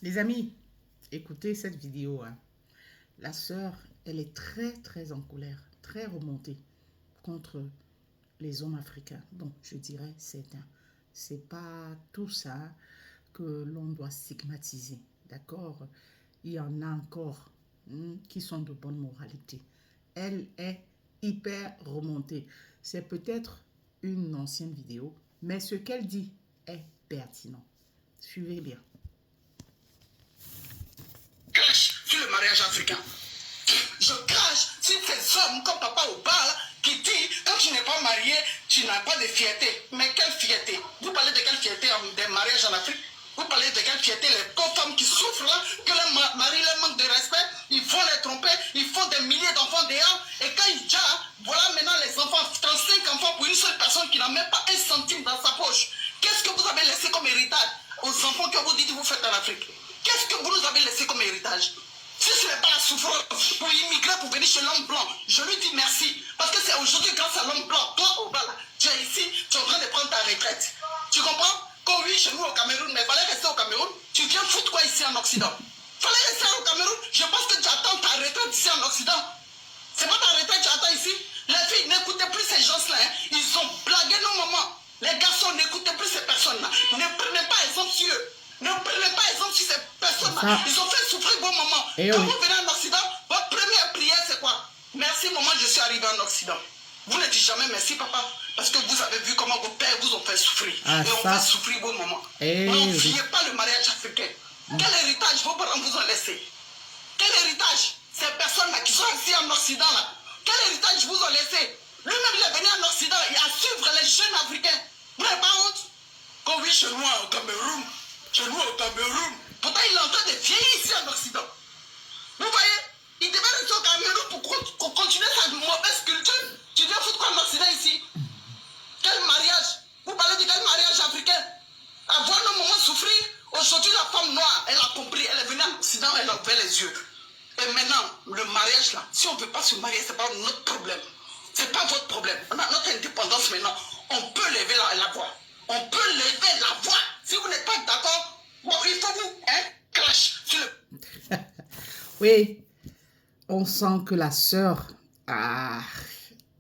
Les amis, écoutez cette vidéo. La sœur, elle est très en colère, très remontée contre les hommes africains. Bon, je dirais certains. C'est pas tout ça que l'on doit stigmatiser, d'accord? Il y en a encore qui sont de bonne moralité. Elle est hyper remontée. C'est peut-être une ancienne vidéo, mais ce qu'elle dit est pertinent. Suivez bien. Sur le mariage africain. Je crache sur ces hommes comme Papa Oba qui dit quand tu n'es pas marié, tu n'as pas de fierté. Mais quelle fierté? Vous parlez de quelle fierté des mariages en Afrique? Vous parlez de quelle fierté? Les pauvres femmes qui souffrent là, que leur mari leur manque de respect, ils vont les tromper, ils font des milliers d'enfants dehors. Et quand ils disent, voilà maintenant les enfants, 35 enfants pour une seule personne qui n'a même pas un centime dans sa poche. Qu'est-ce que vous avez laissé comme héritage aux enfants que vous dites que vous faites en Afrique? Qu'est-ce que vous nous avez laissé comme héritage? Si ce n'est pas la souffrance pour immigrer, pour venir chez l'homme blanc, je lui dis merci. Parce que c'est aujourd'hui grâce à l'homme blanc, toi Obala, tu es ici, tu es en train de prendre ta retraite. Tu comprends? Quand oui, chez nous au Cameroun, mais il fallait rester au Cameroun, tu viens foutre quoi ici en Occident? Il fallait rester au Cameroun, je pense que tu attends ta retraite ici en Occident. C'est pas ta retraite que tu attends ici. Les filles, n'écoutez plus ces gens-là, hein. Ils ont blagué nos mamans. Les garçons, n'écoutez plus ces personnes-là. Ne prenez pas exemple sur eux. Ne prenez pas exemple sur ces personnes-là. Ils ont fait souffrir vos mamans. Quand vous venez en Occident, votre première prière, c'est quoi? Merci, maman, je suis arrivé en Occident. Vous ne dites jamais merci, papa. Parce que vous avez vu comment vos pères vous ont fait souffrir. Et on fait souffrir vos mamans. N'enviez pas le mariage africain. Quel héritage vos parents vous ont laissé? Quel héritage? Ces personnes-là qui sont ici en Occident, là, quel héritage vous ont laissé? Lui-même, il est venu en Occident et à suivre les jeunes africains. Vous n'avez pas honte? Quand oui, chez moi au Cameroun, pourtant il est en train de vieillir ici en Occident. Vous voyez? Il devait rester au Cameroun pour continuer sa mauvaise culture. Tu viens foutre quoi en Occident ici? Quel mariage? Vous parlez de quel mariage africain? Avoir nos moments souffrir. Aujourd'hui, la femme noire, elle a compris. Elle est venue en Occident, elle a ouvert les yeux. Et maintenant, le mariage là, si on ne veut pas se marier, ce n'est pas notre problème. Ce n'est pas votre problème. On a notre indépendance maintenant. On peut lever la voix. On peut lever la voix. Si vous n'êtes pas d'accord, bon, il faut vous, clash sur le... Oui, on sent que la sœur,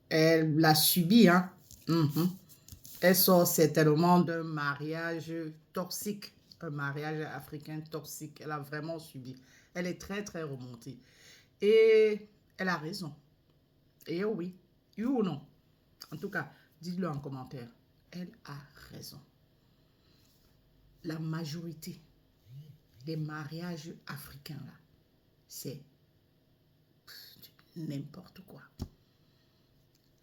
elle l'a subi, hein. Elle sort certainement d'un mariage toxique, un mariage africain toxique. Elle a vraiment subi. Elle est très remontée. Et elle a raison. Et oui, oui ou non? En tout cas, dites-le en commentaire. Elle a raison. La majorité des mariages africains, là, c'est n'importe quoi.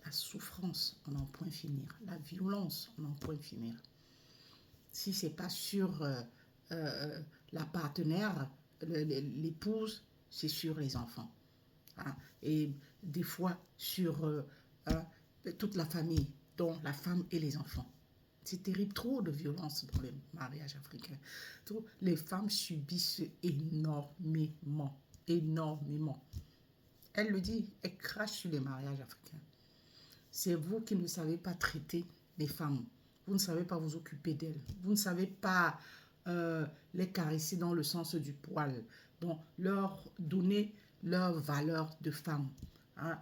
La souffrance, on n'en point finir. La violence, on n'en point finir. Si ce n'est pas sur la partenaire, l'épouse, c'est sur les enfants. Hein? Et des fois, sur toute la famille, dont la femme et les enfants. C'est terrible, trop de violence dans les mariages africains. Les femmes subissent énormément. Elle le dit, elle crache sur les mariages africains. C'est vous qui ne savez pas traiter les femmes. Vous ne savez pas vous occuper d'elles. Vous ne savez pas les caresser dans le sens du poil. Donc, leur donner leur valeur de femme. Hein?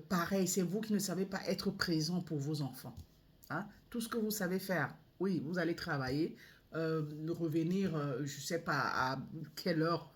Pareil, c'est vous qui ne savez pas être présent pour vos enfants. Hein? Tout ce que vous savez faire, oui, vous allez travailler, revenir, je ne sais pas à quelle heure,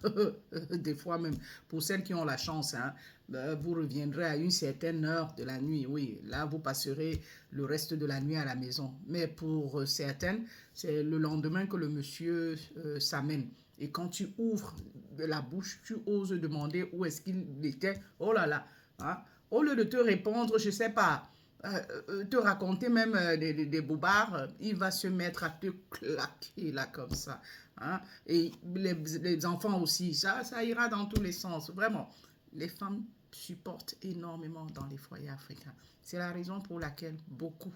des fois même, pour celles qui ont la chance, hein, vous reviendrez à une certaine heure de la nuit, oui, là vous passerez le reste de la nuit à la maison, mais pour certaines, c'est le lendemain que le monsieur s'amène. Et quand tu ouvres la bouche, tu oses demander où est-ce qu'il était, oh là là, hein? Au lieu de te répondre, je ne sais pas, te raconter même des bobards, il va se mettre à te claquer là comme ça. Hein? Et les enfants aussi, ça ira dans tous les sens. Vraiment, les femmes supportent énormément dans les foyers africains. C'est la raison pour laquelle beaucoup,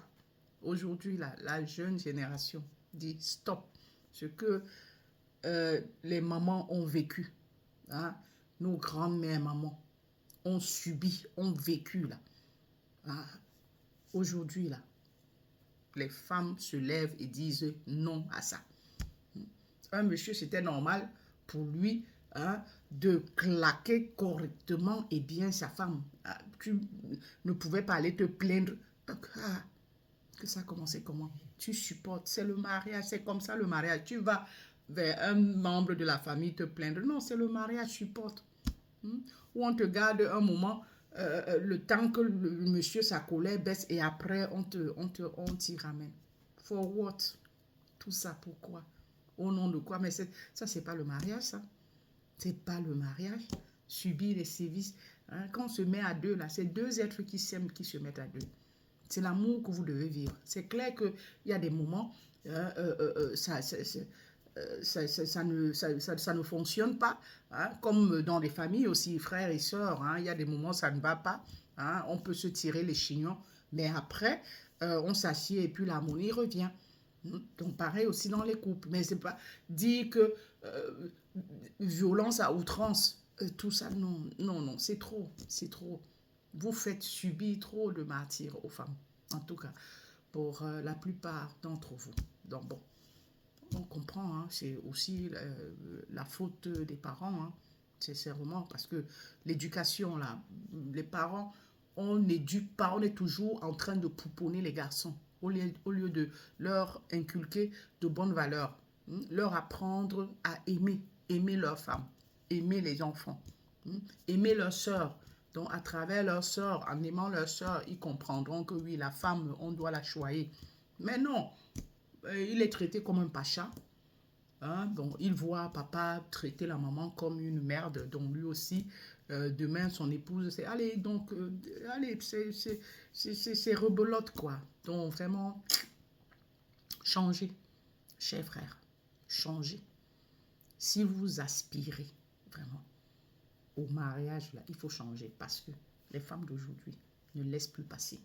aujourd'hui, la jeune génération dit stop. Ce que les mamans ont vécu, hein? Nos grandes-mères mamans ont subi, ont vécu là. Ah, aujourd'hui, là, les femmes se lèvent et disent non à ça. Un monsieur, c'était normal. pour lui hein, de claquer correctement et bien sa femme. Ah, tu ne pouvais pas aller te plaindre. Ah, que ça a commencé comment? Tu supportes, c'est le mariage, c'est comme ça le mariage. Tu vas vers un membre de la famille te plaindre. Non, c'est le mariage, supporte. Ou on te garde un moment, le temps que le monsieur, sa colère baisse et après on t'y ramène. For what? Tout ça pourquoi? Au nom de quoi? Mais ça, c'est pas le mariage, ça. C'est pas le mariage. Subir les sévices. Hein? Quand on se met à deux, là, c'est deux êtres qui s'aiment, qui se mettent à deux. C'est l'amour que vous devez vivre. C'est clair qu'il y a des moments, ça ne fonctionne pas. Hein? Comme dans les familles aussi, frères et sœurs, hein? Il y a des moments, ça ne va pas. Hein? On peut se tirer les chignons. Mais après, on s'assied et puis l'harmonie revient. Donc, pareil aussi dans les couples. Mais c'est pas dire que violence à outrance, tout ça, non, non, non, c'est trop, c'est trop. Vous faites subir trop de martyrs aux femmes, en tout cas, pour la plupart d'entre vous. Donc, bon, on comprend, hein, c'est aussi la faute des parents, hein, sincèrement, parce que l'éducation, là, les parents, on n'éduque pas, on est toujours en train de pouponner les garçons, au lieu de leur inculquer de bonnes valeurs, leur apprendre à aimer leurs femmes, aimer les enfants, aimer leurs sœurs. Donc, à travers leurs sœurs, en aimant leurs sœurs, ils comprendront que oui, la femme, on doit la choyer. Mais non, il est traité comme un pacha. Hein? Donc, il voit papa traiter la maman comme une merde. Donc, lui aussi, demain, son épouse, c'est allez, donc, allez, c'est rebelote, quoi. Donc, vraiment, changez, chers frères, changez. Si vous aspirez vraiment au mariage, là, il faut changer parce que les femmes d'aujourd'hui ne laissent plus passer.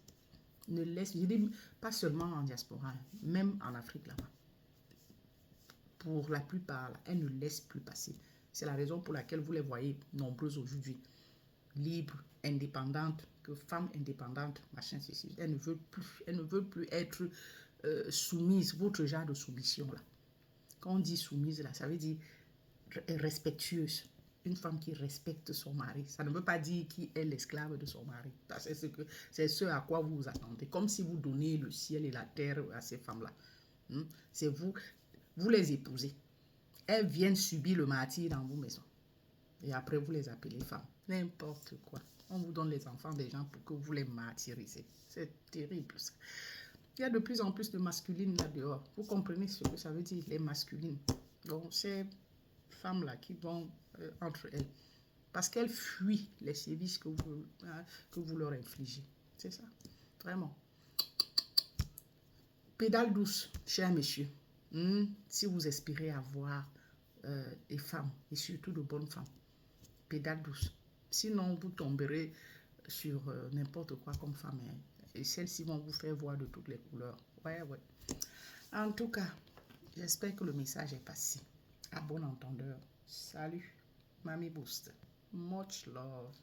Ne laissent, je dis pas seulement en diaspora, même en Afrique là-bas. Pour la plupart, là, elles ne laissent plus passer. C'est la raison pour laquelle vous les voyez nombreuses aujourd'hui. Libres, indépendantes, que femmes indépendantes, machin, ceci. Elles ne veulent plus être soumises, votre genre de soumission là. Quand on dit soumise là, ça veut dire respectueuse. Une femme qui respecte son mari. Ça ne veut pas dire qui est l'esclave de son mari. C'est ce à quoi vous vous attendez. Comme si vous donnez le ciel et la terre à ces femmes-là. C'est vous les épousez. Elles viennent subir le martyre dans vos maisons. Et après, vous les appelez femmes. N'importe quoi. On vous donne les enfants des gens pour que vous les martyrisez. C'est terrible. Il y a de plus en plus de masculines là dehors. Vous comprenez ce que ça veut dire, les masculines. Donc, ces femmes-là qui vont entre elles. Parce qu'elles fuient les sévices que vous leur infligez. C'est ça. Vraiment. Pédale douce, chers messieurs. Si vous espérez avoir des femmes, et surtout de bonnes femmes, pédale douce. Sinon, vous tomberez sur n'importe quoi comme femme. Hein. Et celles-ci vont vous faire voir de toutes les couleurs. Ouais, ouais. En tout cas, j'espère que le message est passé. À bon entendeur. Salut, Mamie Boost. Much love.